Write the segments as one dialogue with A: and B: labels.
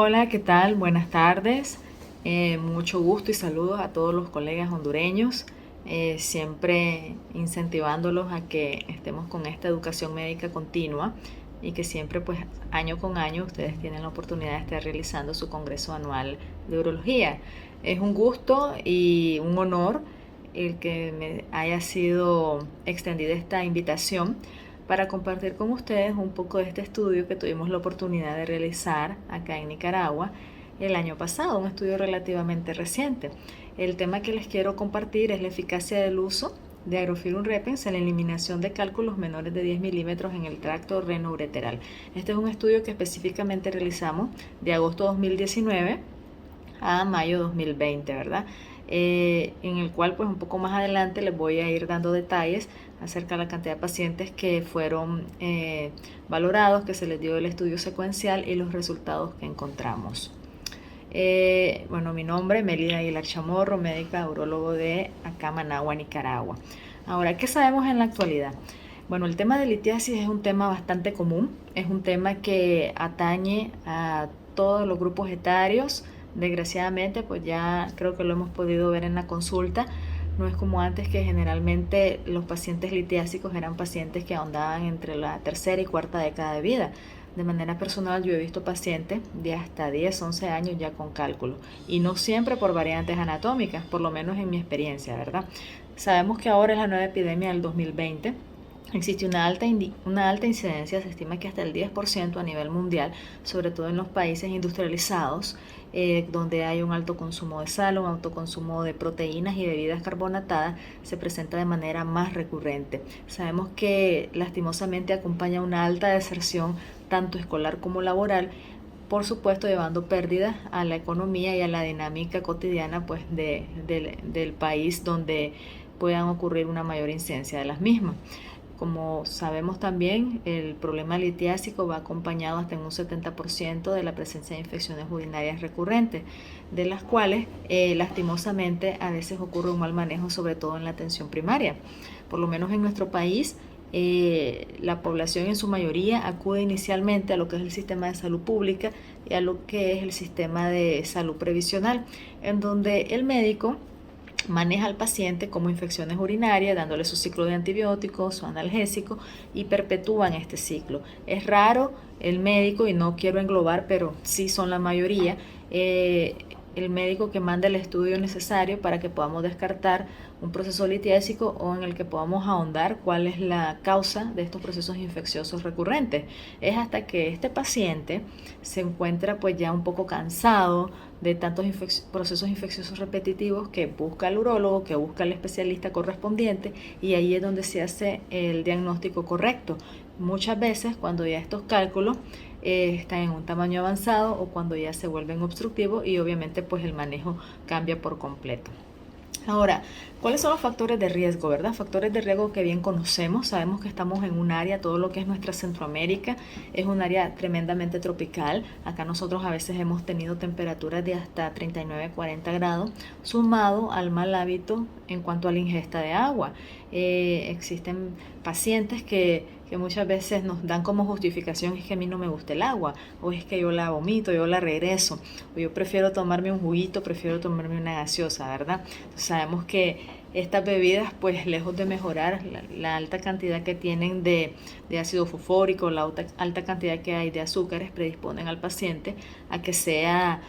A: Hola, ¿qué tal? Buenas tardes. Mucho gusto y saludos a todos los colegas hondureños, siempre incentivándolos a que estemos con esta educación médica continua y que siempre, pues, año con año ustedes tienen la oportunidad de estar realizando su congreso anual de urología. Es un gusto y un honor el que me haya sido extendida esta invitación para compartir con ustedes un poco de este estudio que tuvimos la oportunidad de realizar acá en Nicaragua el año pasado, un estudio relativamente reciente. El tema que les quiero compartir es la eficacia del uso de Agrofilum repens en la eliminación de cálculos menores de 10 milímetros en el tracto renoureteral. Este es un estudio que específicamente realizamos de agosto 2019 a mayo 2020, ¿verdad? En el cual pues un poco más adelante les voy a ir dando detalles acerca de la cantidad de pacientes que fueron valorados, que se les dio el estudio secuencial y los resultados que encontramos. Bueno, mi nombre es Melida Aguilar Chamorro, médica urologo de acá Managua, Nicaragua. Ahora, ¿qué sabemos en la actualidad? Bueno, el tema de litiasis es un tema bastante común, es un tema que atañe a todos los grupos etarios. Desgraciadamente, pues ya creo que lo hemos podido ver en la consulta. No es como antes, que generalmente los pacientes litiásicos eran pacientes que ahondaban entre la tercera y cuarta década de vida. De manera personal, yo he visto pacientes de hasta 10, 11 años ya con cálculo, y no siempre por variantes anatómicas, por lo menos en mi experiencia, ¿verdad? Sabemos que ahora es la nueva epidemia del 2020. Existe una alta incidencia, se estima que hasta el 10% a nivel mundial, sobre todo en los países industrializados, donde hay un alto consumo de sal, un alto consumo de proteínas y bebidas carbonatadas, se presenta de manera más recurrente. Sabemos que lastimosamente acompaña una alta deserción, tanto escolar como laboral, por supuesto llevando pérdidas a la economía y a la dinámica cotidiana, pues, del país donde puedan ocurrir una mayor incidencia de las mismas. Como sabemos también, el problema litiásico va acompañado hasta en un 70% de la presencia de infecciones urinarias recurrentes, de las cuales lastimosamente a veces ocurre un mal manejo, sobre todo en la atención primaria. Por lo menos en nuestro país, la población en su mayoría acude inicialmente a lo que es el sistema de salud pública y a lo que es el sistema de salud previsional, en donde el médico maneja al paciente como infecciones urinarias, dándole su ciclo de antibióticos, su analgésico, y perpetúan este ciclo. Es raro el médico, y no quiero englobar, pero sí son la mayoría, el médico que manda el estudio necesario para que podamos descartar un proceso litiásico, o en el que podamos ahondar cuál es la causa de estos procesos infecciosos recurrentes. Es hasta que este paciente se encuentra pues ya un poco cansado de tantos procesos infecciosos repetitivos, que busca al urólogo, que busca al especialista correspondiente, y ahí es donde se hace el diagnóstico correcto. Muchas veces, cuando ya estos cálculos están en un tamaño avanzado, o cuando ya se vuelven obstructivos, y obviamente pues el manejo cambia por completo. Ahora, ¿cuáles son los factores de riesgo, verdad? Factores de riesgo que bien conocemos. Sabemos que estamos en un área, todo lo que es nuestra Centroamérica, es un área tremendamente tropical. Acá nosotros a veces hemos tenido temperaturas de hasta 39, 40 grados, sumado al mal hábito en cuanto a la ingesta de agua. Existen pacientes que muchas veces nos dan como justificación: es que a mí no me gusta el agua, o es que yo la vomito, yo la regreso, o yo prefiero tomarme un juguito, prefiero tomarme una gaseosa, ¿verdad? Entonces, sabemos que estas bebidas, pues, lejos de mejorar la alta cantidad que tienen de ácido fosfórico, la alta cantidad que hay de azúcares, predisponen al paciente a que sea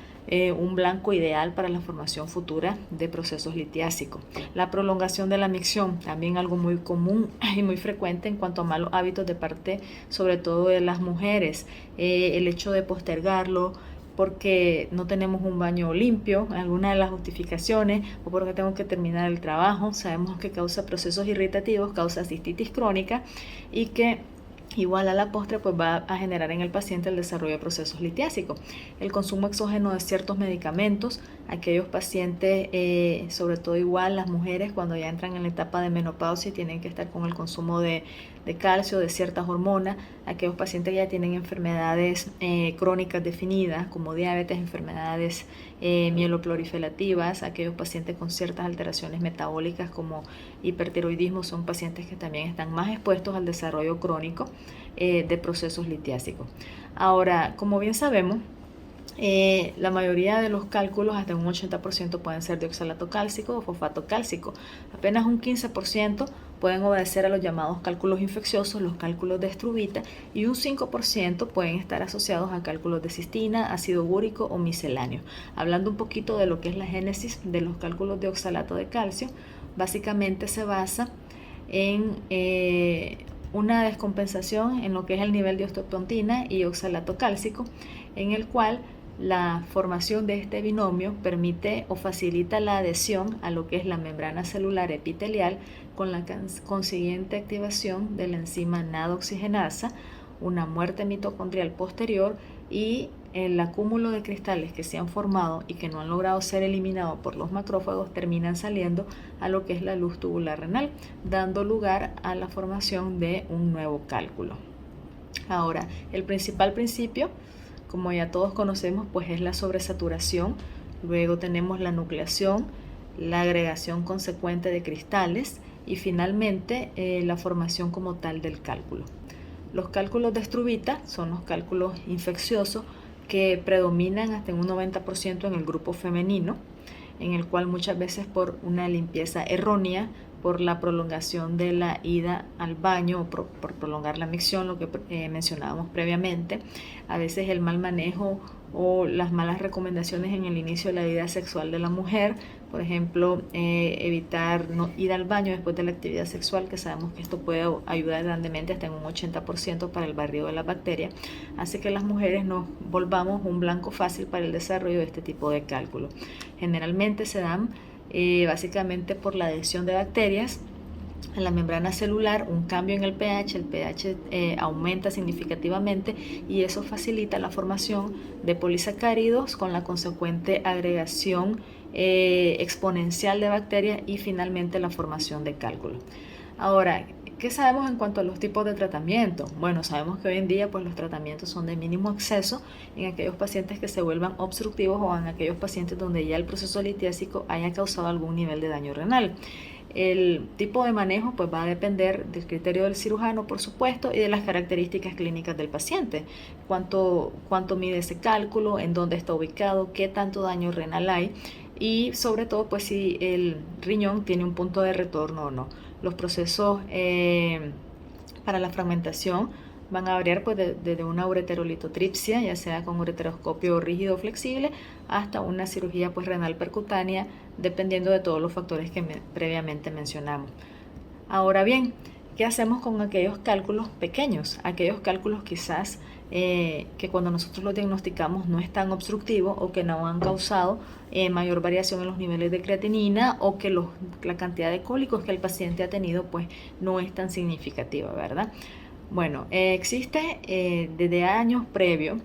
A: un blanco ideal para la formación futura de procesos litiásicos. La prolongación de la micción, también algo muy común y muy frecuente en cuanto a malos hábitos de parte, sobre todo de las mujeres. El hecho de postergarlo porque no tenemos un baño limpio, alguna de las justificaciones, o porque tengo que terminar el trabajo. Sabemos que causa procesos irritativos, causa cistitis crónica, y que igual a la postre pues va a generar en el paciente el desarrollo de procesos litiásicos. El consumo exógeno de ciertos medicamentos, aquellos pacientes, sobre todo igual las mujeres cuando ya entran en la etapa de menopausia, tienen que estar con el consumo de calcio, de ciertas hormonas. Aquellos pacientes que ya tienen enfermedades crónicas definidas, como diabetes, enfermedades mieloproliferativas, aquellos pacientes con ciertas alteraciones metabólicas como hipertiroidismo, son pacientes que también están más expuestos al desarrollo crónico de procesos litiásicos. Ahora, como bien sabemos, La mayoría de los cálculos, hasta un 80%, pueden ser de oxalato cálcico o fosfato cálcico. Apenas un 15% pueden obedecer a los llamados cálculos infecciosos, los cálculos de estruvita, y un 5% pueden estar asociados a cálculos de cistina, ácido úrico o misceláneo. Hablando un poquito de lo que es la génesis de los cálculos de oxalato de calcio, básicamente se basa en una descompensación en lo que es el nivel de osteopontina y oxalato cálcico, en el cual la formación de este binomio permite o facilita la adhesión a lo que es la membrana celular epitelial, con la consiguiente activación de la enzima NAD-oxigenasa, una muerte mitocondrial posterior y el acúmulo de cristales que se han formado y que no han logrado ser eliminados por los macrófagos terminan saliendo a lo que es la luz tubular renal, dando lugar a la formación de un nuevo cálculo. Ahora, el principal principio, como ya todos conocemos, pues es la sobresaturación. Luego tenemos la nucleación, la agregación consecuente de cristales y finalmente la formación como tal del cálculo. Los cálculos de estruvita son los cálculos infecciosos que predominan hasta en un 90% en el grupo femenino, en el cual muchas veces por una limpieza errónea, por la prolongación de la ida al baño o por prolongar la micción, lo que mencionábamos previamente, a veces el mal manejo o las malas recomendaciones en el inicio de la vida sexual de la mujer, por ejemplo, evitar no ir al baño después de la actividad sexual, que sabemos que esto puede ayudar grandemente hasta en un 80% para el barrido de la bacteria, hace que las mujeres nos volvamos un blanco fácil para el desarrollo de este tipo de cálculo. Generalmente se dan básicamente por la adhesión de bacterias a la membrana celular, un cambio en el pH aumenta significativamente y eso facilita la formación de polisacáridos con la consecuente agregación exponencial de bacterias y finalmente la formación de cálculos. Ahora, ¿qué sabemos en cuanto a los tipos de tratamiento? Bueno, sabemos que hoy en día pues, los tratamientos son de mínimo acceso en aquellos pacientes que se vuelvan obstructivos o en aquellos pacientes donde ya el proceso litiásico haya causado algún nivel de daño renal. El tipo de manejo pues va a depender del criterio del cirujano, por supuesto, y de las características clínicas del paciente. Cuánto mide ese cálculo, en dónde está ubicado, qué tanto daño renal hay y sobre todo pues si el riñón tiene un punto de retorno o no. Los procesos para la fragmentación van a variar pues, desde una ureterolitotripsia, ya sea con ureteroscopio rígido o flexible, hasta una cirugía pues, renal percutánea, dependiendo de todos los factores que previamente mencionamos. Ahora bien, ¿qué hacemos con aquellos cálculos pequeños? Aquellos cálculos quizás que cuando nosotros los diagnosticamos no es tan obstructivo o que no han causado mayor variación en los niveles de creatinina o que la cantidad de cólicos que el paciente ha tenido pues no es tan significativa, ¿verdad? Bueno, existe desde años previos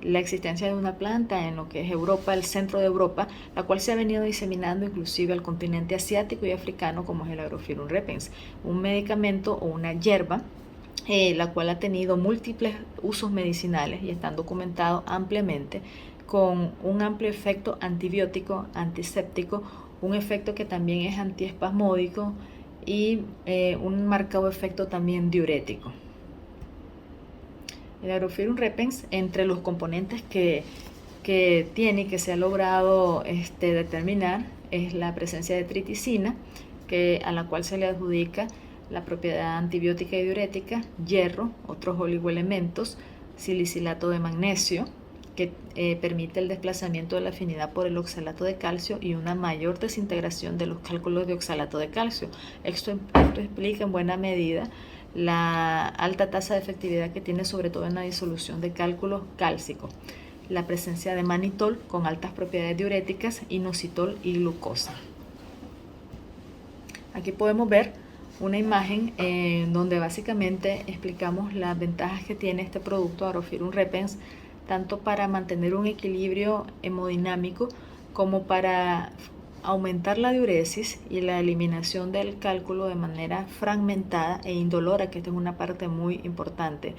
A: la existencia de una planta en lo que es Europa, el centro de Europa, la cual se ha venido diseminando inclusive al continente asiático y africano, como es el Agrophyllum repens, un medicamento o una hierba la cual ha tenido múltiples usos medicinales y están documentados ampliamente con un amplio efecto antibiótico, antiséptico, un efecto que también es antiespasmódico y un marcado efecto también diurético. El Agrophyllum repens, entre los componentes que tiene y que se ha logrado determinar, es la presencia de triticina, a la cual se le adjudica la propiedad antibiótica y diurética, hierro, otros oligoelementos, silicilato de magnesio, que permite el desplazamiento de la afinidad por el oxalato de calcio y una mayor desintegración de los cálculos de oxalato de calcio. Esto explica en buena medida la alta tasa de efectividad que tiene sobre todo en la disolución de cálculos cálcicos. La presencia de manitol con altas propiedades diuréticas, inositol y glucosa. Aquí podemos ver una imagen donde básicamente explicamos las ventajas que tiene este producto Agrophyllum repens, tanto para mantener un equilibrio hemodinámico como para aumentar la diuresis y la eliminación del cálculo de manera fragmentada e indolora, que esta es una parte muy importante.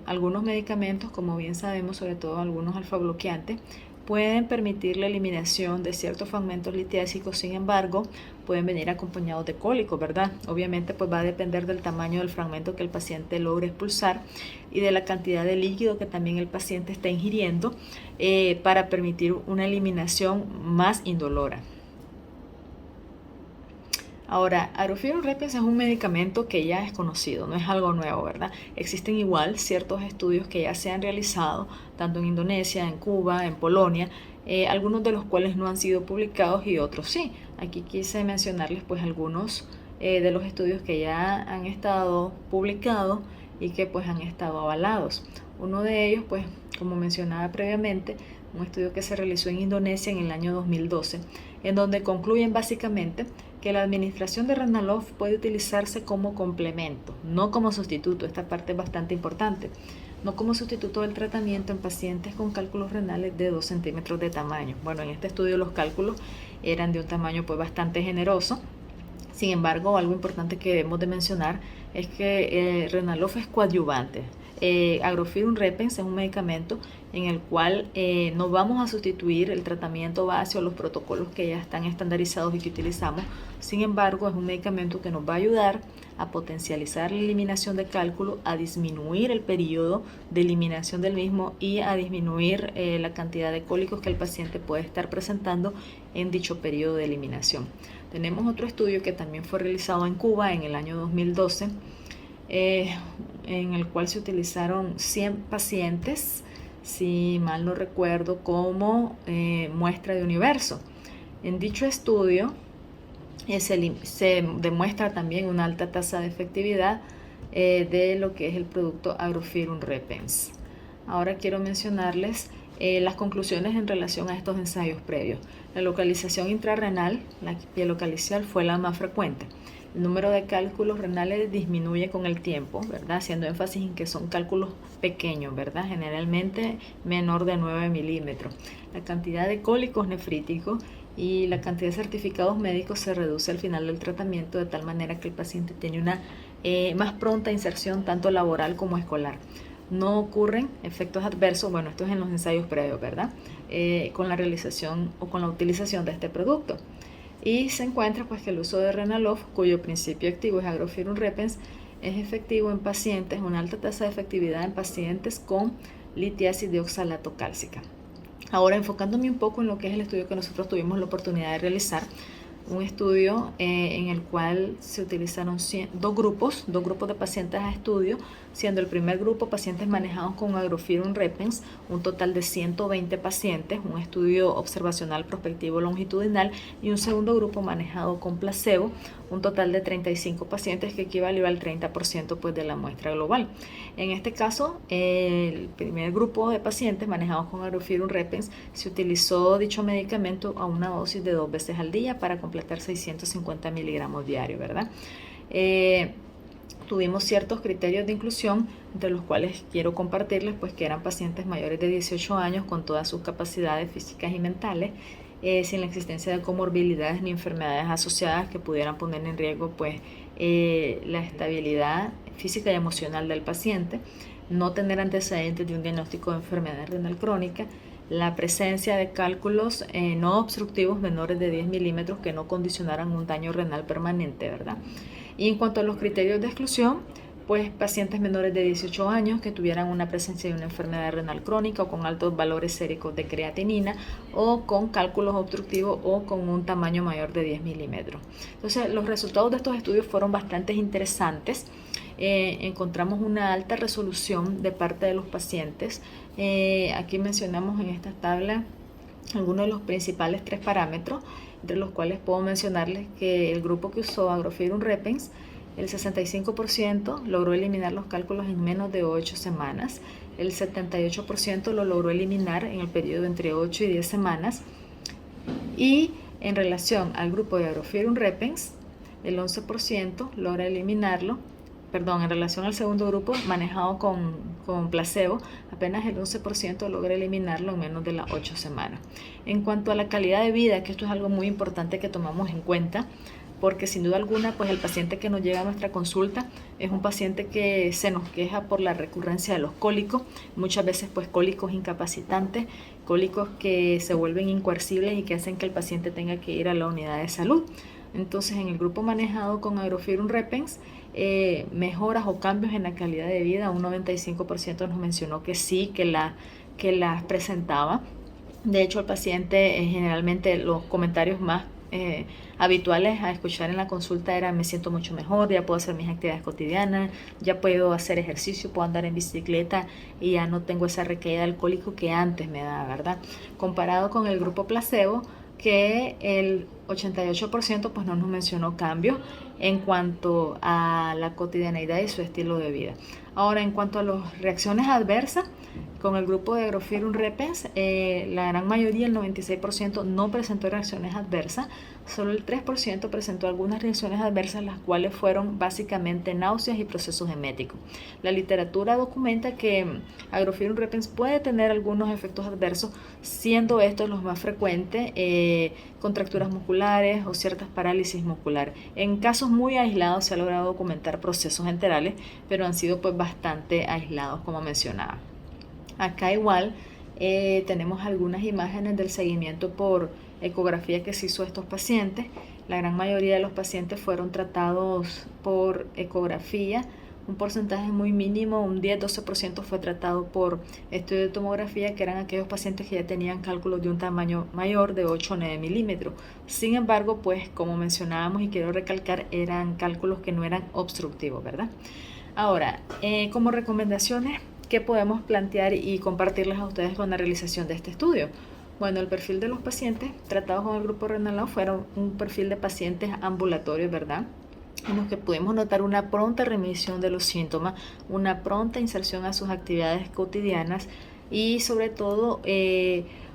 A: Algunos medicamentos, como bien sabemos, sobre todo algunos alfa-bloqueantes, pueden permitir la eliminación de ciertos fragmentos litiásicos, sin embargo, pueden venir acompañados de cólicos, ¿verdad? Obviamente, pues va a depender del tamaño del fragmento que el paciente logre expulsar y de la cantidad de líquido que también el paciente está ingiriendo para permitir una eliminación más indolora. Ahora, Agrofyr Repens es un medicamento que ya es conocido, no es algo nuevo, ¿verdad? Existen igual ciertos estudios que ya se han realizado, tanto en Indonesia, en Cuba, en Polonia, algunos de los cuales no han sido publicados y otros sí. Aquí quise mencionarles pues algunos de los estudios que ya han estado publicados y que pues han estado avalados. Uno de ellos, pues como mencionaba previamente, un estudio que se realizó en Indonesia en el año 2012, en donde concluyen básicamente que la administración de Renaloft puede utilizarse como complemento, no como sustituto. Esta parte es bastante importante. No como sustituto del tratamiento en pacientes con cálculos renales de 2 centímetros de tamaño. Bueno, en este estudio los cálculos eran de un tamaño pues bastante generoso. Sin embargo, algo importante que debemos de mencionar es que Renaloft es coadyuvante. Agrofyr Repens es un medicamento en el cual no vamos a sustituir el tratamiento base o los protocolos que ya están estandarizados y que utilizamos. Sin embargo, es un medicamento que nos va a ayudar a potencializar la eliminación de cálculo, a disminuir el periodo de eliminación del mismo y a disminuir la cantidad de cólicos que el paciente puede estar presentando en dicho periodo de eliminación. Tenemos otro estudio que también fue realizado en Cuba en el año 2012, en el cual se utilizaron 100 pacientes, si mal no recuerdo, como muestra de universo. En dicho estudio se demuestra también una alta tasa de efectividad de lo que es el producto Agrofyr Repens. Ahora quiero mencionarles las conclusiones en relación a estos ensayos previos. La localización intrarrenal, la pielocalicial, fue la más frecuente. El número de cálculos renales disminuye con el tiempo, ¿verdad? Haciendo énfasis en que son cálculos pequeños, ¿verdad? Generalmente menor de 9 milímetros. La cantidad de cólicos nefríticos y la cantidad de certificados médicos se reduce al final del tratamiento, de tal manera que el paciente tiene una más pronta inserción tanto laboral como escolar. No ocurren efectos adversos, bueno, esto es en los ensayos previos, ¿verdad? Con la realización o con la utilización de este producto. Y se encuentra pues que el uso de Renaloft, cuyo principio activo es Agrofyr Repens, es efectivo en pacientes, una alta tasa de efectividad en pacientes con litiasis de oxalato cálcica. Ahora, enfocándome un poco en lo que es el estudio que nosotros tuvimos la oportunidad de realizar, un estudio en el cual se utilizaron dos grupos de pacientes a estudio, siendo el primer grupo pacientes manejados con Agrofyr Repens, un total de 120 pacientes, un estudio observacional prospectivo longitudinal, y un segundo grupo manejado con placebo, un total de 35 pacientes que equivalió al 30% pues, de la muestra global. En este caso, el primer grupo de pacientes manejados con Agrofyr Repens se utilizó dicho medicamento a una dosis de 2 veces al día para completar 650 miligramos diarios, ¿verdad? Tuvimos ciertos criterios de inclusión, entre los cuales quiero compartirles, pues que eran pacientes mayores de 18 años con todas sus capacidades físicas y mentales, sin la existencia de comorbilidades ni enfermedades asociadas que pudieran poner en riesgo pues, la estabilidad física y emocional del paciente, no tener antecedentes de un diagnóstico de enfermedad renal crónica, la presencia de cálculos no obstructivos menores de 10 milímetros que no condicionaran un daño renal permanente, ¿verdad? Y en cuanto a los criterios de exclusión, pues pacientes menores de 18 años que tuvieran una presencia de una enfermedad renal crónica o con altos valores séricos de creatinina o con cálculos obstructivos o con un tamaño mayor de 10 milímetros. Entonces, los resultados de estos estudios fueron bastante interesantes. Encontramos una alta resolución de parte de los pacientes. Aquí mencionamos en esta tabla algunos de los principales 3 parámetros, entre los cuales puedo mencionarles que el grupo que usó Agrofyr Repens, el 65% logró eliminar los cálculos en menos de 8 semanas, el 78% lo logró eliminar en el periodo entre 8 y 10 semanas, y en relación al grupo de Agrofyr Repens, el 11% logra eliminarlo. En relación al segundo grupo manejado con placebo, apenas el 11% logra eliminarlo en menos de las 8 semanas. En cuanto a la calidad de vida, que esto es algo muy importante que tomamos en cuenta, porque sin duda alguna, pues el paciente que nos llega a nuestra consulta es un paciente que se nos queja por la recurrencia de los cólicos, muchas veces pues cólicos incapacitantes, cólicos que se vuelven incoercibles y que hacen que el paciente tenga que ir a la unidad de salud. Entonces, en el grupo manejado con Agrofirum Repens, mejoras o cambios en la calidad de vida, un 95% nos mencionó que sí, que las presentaba. De hecho, el paciente, generalmente los comentarios más habituales a escuchar en la consulta eran: me siento mucho mejor, ya puedo hacer mis actividades cotidianas, ya puedo hacer ejercicio, puedo andar en bicicleta y ya no tengo esa recaída alcohólica que antes me daba, ¿verdad? Comparado con el grupo placebo, que el 88% pues no nos mencionó cambios en cuanto a la cotidianeidad y su estilo de vida. Ahora, en cuanto a las reacciones adversas, con el grupo de Agrofirum Repens, la gran mayoría, el 96%, no presentó reacciones adversas. Solo el 3% presentó algunas reacciones adversas, las cuales fueron básicamente náuseas y procesos eméticos. La literatura documenta que Agrofirum Repens puede tener algunos efectos adversos, siendo estos los más frecuentes, contracturas musculares o ciertas parálisis musculares. En casos muy aislados se ha logrado documentar procesos enterales, pero han sido pues bastante aislados, como mencionaba. Acá igual tenemos algunas imágenes del seguimiento por ecografía que se hizo a estos pacientes. La gran mayoría de los pacientes fueron tratados por ecografía. Un porcentaje muy mínimo, un 10-12% fue tratado por estudio de tomografía, que eran aquellos pacientes que ya tenían cálculos de un tamaño mayor de 8 o 9 milímetros. Sin embargo, pues como mencionábamos y quiero recalcar, eran cálculos que no eran obstructivos, ¿verdad? Ahora, como recomendaciones, ¿qué podemos plantear y compartirles a ustedes con la realización de este estudio? Bueno, el perfil de los pacientes tratados con el grupo Renalau fueron un perfil de pacientes ambulatorios, ¿verdad?, en los que pudimos notar una pronta remisión de los síntomas, una pronta inserción a sus actividades cotidianas y sobre todo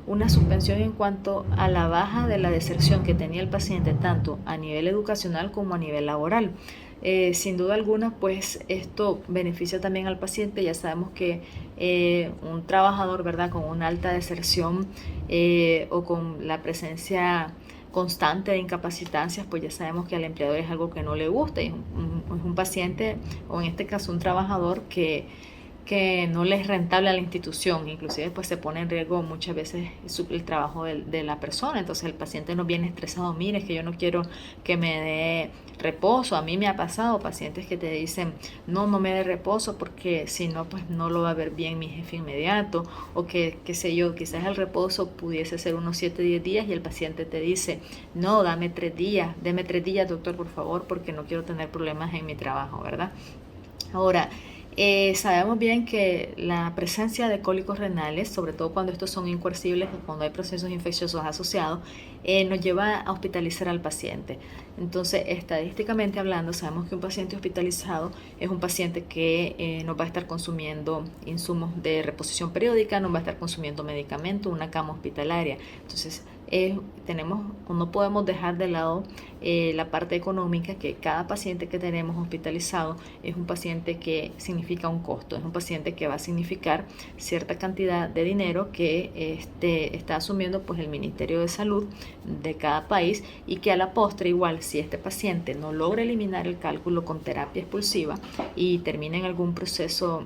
A: una suspensión en cuanto a la baja de la deserción que tenía el paciente tanto a nivel educacional como a nivel laboral. Sin duda alguna, pues esto beneficia también al paciente. Ya sabemos que un trabajador, ¿verdad?, con una alta deserción o con la presencia constante de incapacitancias, pues ya sabemos que al empleador es algo que no le gusta, y es un paciente, o en este caso un trabajador que no le es rentable a la institución, inclusive pues se pone en riesgo muchas veces el trabajo de la persona. Entonces el paciente no viene estresado: mire, es que yo no quiero que me dé reposo. A mí me ha pasado pacientes que te dicen: no me dé reposo porque si no pues no lo va a ver bien mi jefe inmediato, o que qué sé yo, quizás el reposo pudiese ser unos 7-10 días y el paciente te dice: no, deme 3 días, deme 3 días doctor, por favor, porque no quiero tener problemas en mi trabajo, ¿verdad? Ahora, sabemos bien que la presencia de cólicos renales, sobre todo cuando estos son incoercibles o cuando hay procesos infecciosos asociados, nos lleva a hospitalizar al paciente. Entonces, estadísticamente hablando, sabemos que un paciente hospitalizado es un paciente que no va a estar consumiendo insumos de reposición periódica, no va a estar consumiendo medicamentos, una cama hospitalaria. Entonces, no podemos dejar de lado la parte económica, que cada paciente que tenemos hospitalizado es un paciente que significa un costo, es un paciente que va a significar cierta cantidad de dinero que está asumiendo pues el Ministerio de Salud de cada país, y que a la postre igual, si este paciente no logra eliminar el cálculo con terapia expulsiva y termina en algún proceso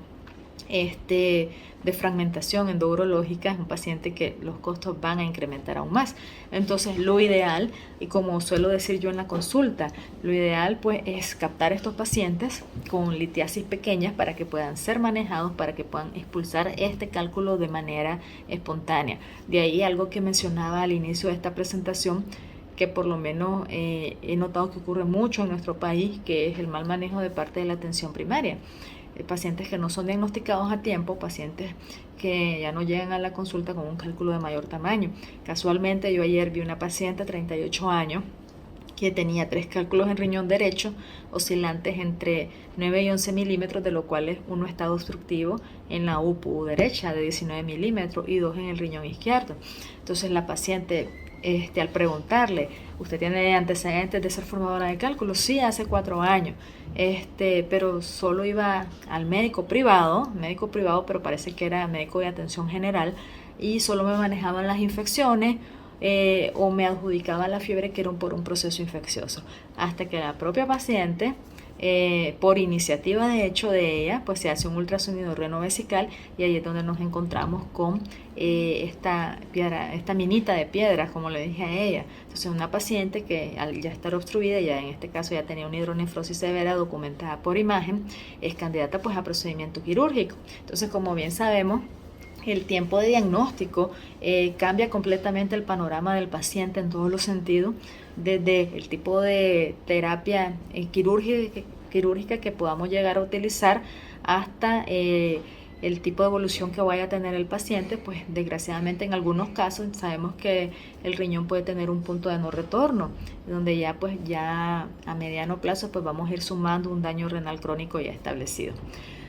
A: de fragmentación endourológica, es un paciente que los costos van a incrementar aún más. Entonces, lo ideal, y como suelo decir yo en la consulta, lo ideal pues es captar estos pacientes con litiasis pequeñas para que puedan ser manejados, para que puedan expulsar este cálculo de manera espontánea. De ahí algo que mencionaba al inicio de esta presentación, que por lo menos he notado que ocurre mucho en nuestro país, que es el mal manejo de parte de la atención primaria. Pacientes que no son diagnosticados a tiempo, pacientes que ya no llegan a la consulta con un cálculo de mayor tamaño. Casualmente yo ayer vi una paciente de 38 años que tenía 3 cálculos en riñón derecho, oscilantes entre 9 y 11 milímetros, de los cuales uno estaba obstructivo en la UPU derecha de 19 milímetros y 2 en el riñón izquierdo. Entonces la paciente, al preguntarle: ¿usted tiene antecedentes de ser formadora de cálculo? Sí, hace 4 años, pero solo iba al médico privado, pero parece que era médico de atención general, y solo me manejaban las infecciones, o me adjudicaba la fiebre que era por un proceso infeccioso, hasta que la propia paciente, por iniciativa de hecho de ella, pues se hace un ultrasonido renovesical y ahí es donde nos encontramos con esta piedra, esta minita de piedras, como le dije a ella. Entonces una paciente que al ya estar obstruida, ya en este caso ya tenía una hidronefrosis severa documentada por imagen, es candidata pues a procedimiento quirúrgico. Entonces, como bien sabemos, el tiempo de diagnóstico cambia completamente el panorama del paciente en todos los sentidos, desde el tipo de terapia quirúrgica que podamos llegar a utilizar hasta el tipo de evolución que vaya a tener el paciente. Pues desgraciadamente en algunos casos sabemos que el riñón puede tener un punto de no retorno, donde ya a mediano plazo pues vamos a ir sumando un daño renal crónico ya establecido.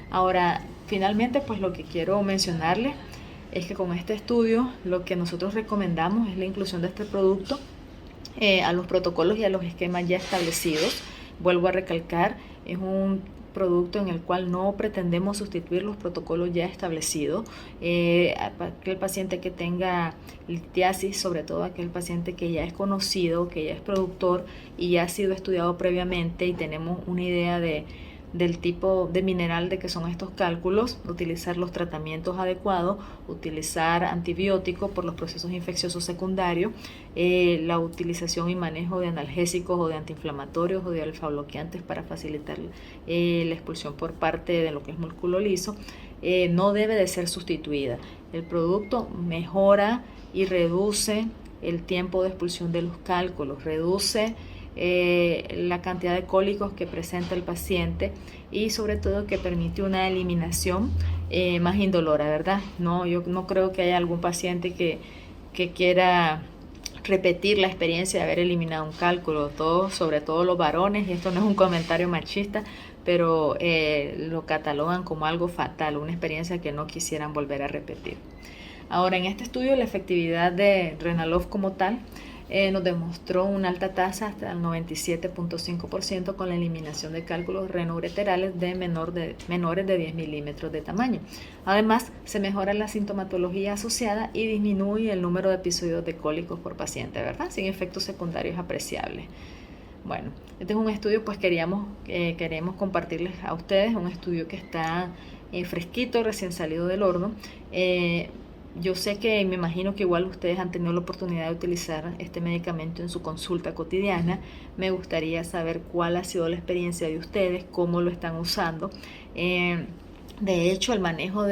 A: Ahora, finalmente, pues lo que quiero mencionarles es que con este estudio lo que nosotros recomendamos es la inclusión de este producto a los protocolos y a los esquemas ya establecidos. Vuelvo a recalcar, es un producto en el cual no pretendemos sustituir los protocolos ya establecidos. Aquel paciente que tenga litiasis, sobre todo aquel paciente que ya es conocido, que ya es productor y ya ha sido estudiado previamente y tenemos una idea del tipo de mineral de que son estos cálculos, utilizar los tratamientos adecuados, utilizar antibióticos por los procesos infecciosos secundarios, la utilización y manejo de analgésicos o de antiinflamatorios o de alfa-bloqueantes para facilitar la expulsión por parte de lo que es músculo liso, no debe de ser sustituida. El producto mejora y reduce el tiempo de expulsión de los cálculos, reduce la cantidad de cólicos que presenta el paciente y sobre todo que permite una eliminación más indolora, ¿verdad? Yo no creo que haya algún paciente que quiera repetir la experiencia de haber eliminado un cálculo, sobre todo los varones, y esto no es un comentario machista, pero lo catalogan como algo fatal, una experiencia que no quisieran volver a repetir. Ahora, en este estudio la efectividad de Renalov como tal nos demostró una alta tasa hasta el 97.5% con la eliminación de cálculos renoureterales de menores de 10 milímetros de tamaño. Además, se mejora la sintomatología asociada y disminuye el número de episodios de cólicos por paciente, ¿verdad? Sin efectos secundarios apreciables. Bueno, este es un estudio, pues queremos compartirles a ustedes, un estudio que está fresquito, recién salido del horno. Yo sé que me imagino que igual ustedes han tenido la oportunidad de utilizar este medicamento en su consulta cotidiana. Me gustaría saber cuál ha sido la experiencia de ustedes, cómo lo están usando. De hecho, el manejo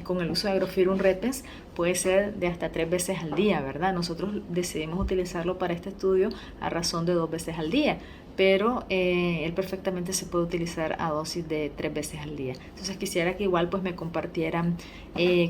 A: con el uso de Agrofirum repens puede ser de hasta 3 veces al día, ¿verdad? Nosotros decidimos utilizarlo para este estudio a razón de 2 veces al día, pero él perfectamente se puede utilizar a dosis de 3 veces al día. Entonces quisiera que igual pues me compartieran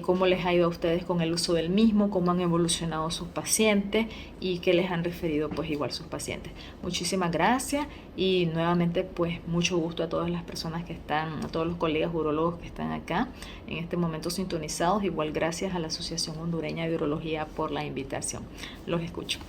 A: cómo les ha ido a ustedes con el uso del mismo, cómo han evolucionado sus pacientes y qué les han referido pues igual sus pacientes. Muchísimas gracias y nuevamente pues mucho gusto a todas las personas que están, a todos los colegas urólogos que están acá en este momento sintonizados. Igual gracias a la Asociación Hondureña de Urología por la invitación. Los escucho.